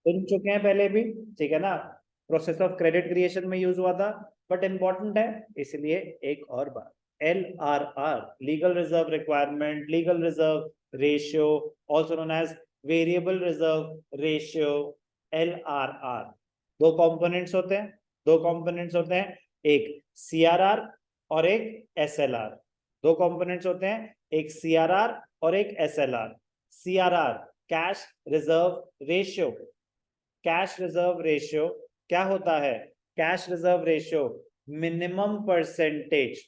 सुन चुके हैं पहले भी, ठीक है ना, प्रोसेस ऑफ क्रेडिट क्रिएशन में यूज हुआ था, बट इंपॉर्टेंट है इसलिए एक और बात, LRR, legal reserve requirement, legal reserve ratio, also known as variable reserve ratio, LRR। दो कंपोनेंट्स होते हैं, दो कंपोनेंट्स होते हैं, एक CRR और एक SLR। दो कंपोनेंट्स होते हैं, एक CRR और एक SLR। CRR cash reserve ratio, cash reserve ratio क्या होता है? Cash reserve ratio minimum percentage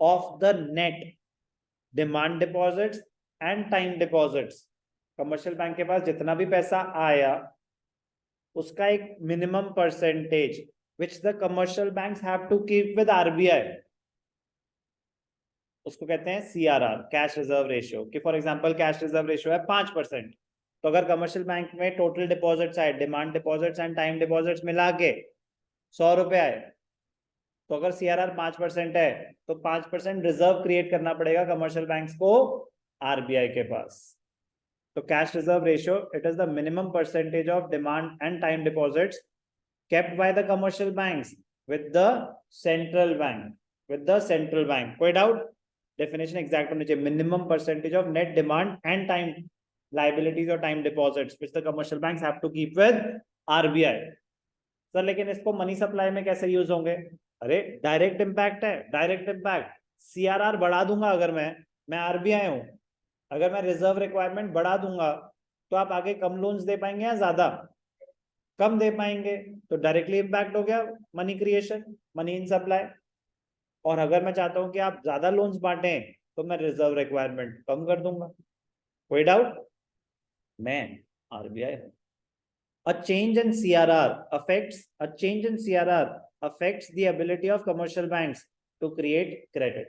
of the net demand deposits and time deposits. Commercial bank के पास जितना भी पैसा आया उसका एक minimum percentage which the commercial banks have to keep with RBI, उसको कहते हैं CRR, कैश रिजर्व रेशियो। कि for example cash reserve ratio है 5%, तो अगर कमर्शियल बैंक में टोटल डिपॉजिट्स आए, demand deposits and time deposits मिला के 100 रुपए आए, तो अगर CRR 5% है तो 5% रिजर्व क्रिएट करना पड़ेगा कमर्शियल बैंक्स को RBI के पास। तो cash reserve ratio, it is the minimum percentage of demand and time deposits kept by the commercial banks with the central bank, कोई डाउट? डेफिनेशन एग्जैक्ट होनी चाहिए, minimum percentage of net demand and time liabilities और time deposits which the commercial banks have to keep with RBI। Sir लेकिन इसको money supply में कैसे use होंगे? अरे डायरेक्ट इंपैक्ट है, डायरेक्ट इंपैक्ट। CRR बढ़ा दूंगा अगर मैं RBI हूं, अगर मैं रिजर्व रिक्वायरमेंट बढ़ा दूंगा तो आप आगे कम लोन्स दे पाएंगे या ज्यादा? कम दे पाएंगे, तो डायरेक्टली इंपैक्ट हो गया money creation, money in supply. और अगर मैं चाहता हूं कि आप ज्यादा लोन्स बांटें तो मैं रिजर्व रिक्वायरमेंट कम कर दूंगा। कोई डाउट? मैं RBI हूं। A change in CRR affects the ability of commercial banks to create credit.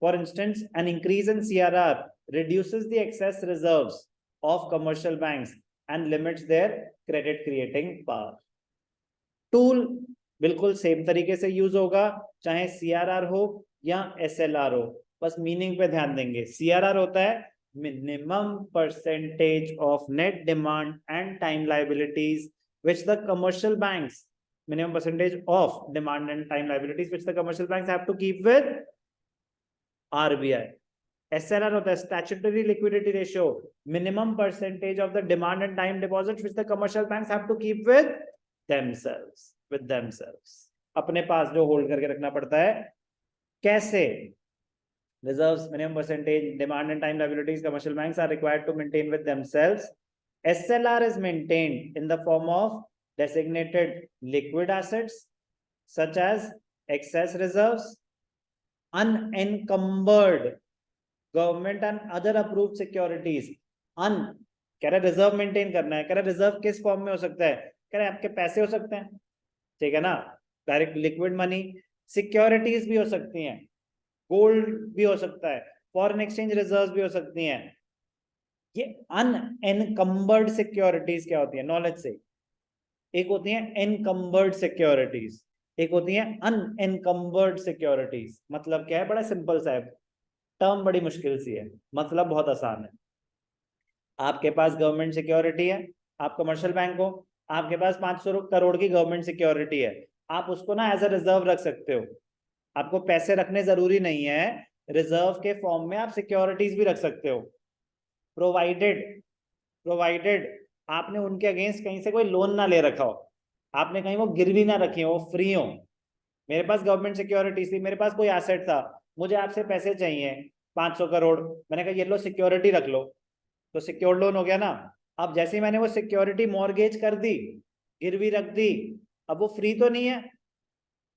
For instance, an increase in CRR reduces the excess reserves of commercial banks and limits their credit creating power. Tool बिल्कुल same तरीके से use होगा चाहे CRR हो या SLR हो, बस meaning पे ध्यान देंगे। CRR होता है minimum percentage of net demand and time liabilities which the commercial banks, minimum percentage of demand and time liabilities which the commercial banks have to keep with RBI. SLR होता है statutory liquidity ratio, minimum percentage of the demand and time deposits which the commercial banks have to keep with themselves, अपने पास जो hold करके रखना पड़ता है। कैसे? reserves, minimum percentage, demand and time liabilities commercial banks are required to maintain with themselves. SLR is maintained in the form of designated liquid assets such as excess reserves, unencumbered government and other approved securities. कह रहे reserve maintain करना है, कह रहे reserve किस form में हो सकता है? कह रहे आपके पैसे हो सकते हैं, ठीक है ना, डायरेक्ट लिक्विड मनी, सिक्योरिटीज भी हो सकती हैं, गोल्ड भी हो सकता है, फॉरेन एक्सचेंज रिजर्व भी हो सकती हैं। ये अनएनकम्बर्ड सिक्योरिटीज क्या होती है? नॉलेज से, एक होती है एनकम्बर्ड सिक्योरिटीज, एक होती है अनएनकम्बर्ड सिक्योरिटीज। मतलब क्या है? बड़ा सिंपल सा है, टर्म बड़ी मुश्किल सी है, मतलब बहुत आसान है। आपके पास गवर्नमेंट सिक्योरिटी है, आप कमर्शियल बैंक हो, आपके पास 500 करोड़ की गवर्नमेंट सिक्योरिटी है, आप उसको ना एज अ रिजर्व रख सकते हो। आपको पैसे रखने जरूरी नहीं है, रिजर्व के फॉर्म में आप सिक्योरिटीज भी रख सकते हो, प्रोवाइडेड आपने उनके अगेंस्ट कहीं से कोई लोन ना ले रखा हो, आपने कहीं वो गिरवी ना रखी हो, फ्री हो। मेरे पास गवर्नमेंट सिक्योरिटी थी, मेरे पास कोई एसेट था, मुझे आपसे पैसे चाहिए 500 करोड़, मैंने कहा ये लो सिक्योरिटी रख लो, तो सिक्योर लोन हो गया ना। अब जैसे ही मैंने वो सिक्योरिटी मॉर्गेज कर दी, गिरवी रख दी, अब वो फ्री तो नहीं है,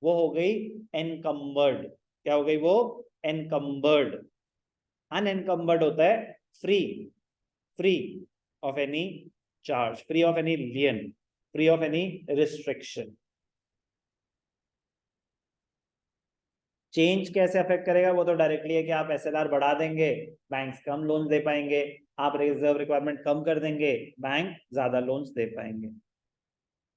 वो हो गई एनकम्बर्ड। क्या हो गई वो? एनकम्बर्ड। अनएनकम्बर्ड होता है free, free of any charge, free of any lien, free of any restriction. Change कैसे अफेक्ट करेगा? वो तो डायरेक्टली है कि आप SLR बढ़ा देंगे, बैंक्स कम लोन दे पाएंगे, आप रिजर्व रिक्वायरमेंट कम कर देंगे, बैंक ज्यादा लोन्स दे पाएंगे।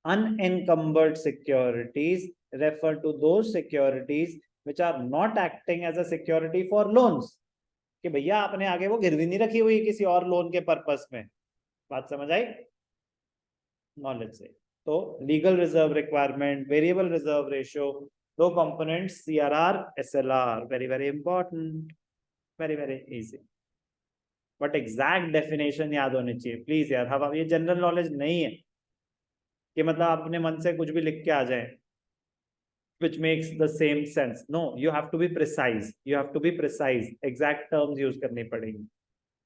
unencumbered securities refer to those securities which are not acting as a security for loans, कि भैया आपने आगे वो गिरवी नहीं रखी हुई किसी और लोन के पर्पस में, बात समझ आई? नॉलेज से। तो legal reserve requirement, variable reserve ratio, दो components CRR SLR, very very important, very very easy. But exact definition याद होनी चाहिए प्लीज यार। हम ये जनरल नॉलेज नहीं है कि मतलब आप अपने मन से कुछ भी लिख के आ जाए which makes the same sense. No, you have to be precise. You have to be precise. Exact terms use करनी पड़ेंगी।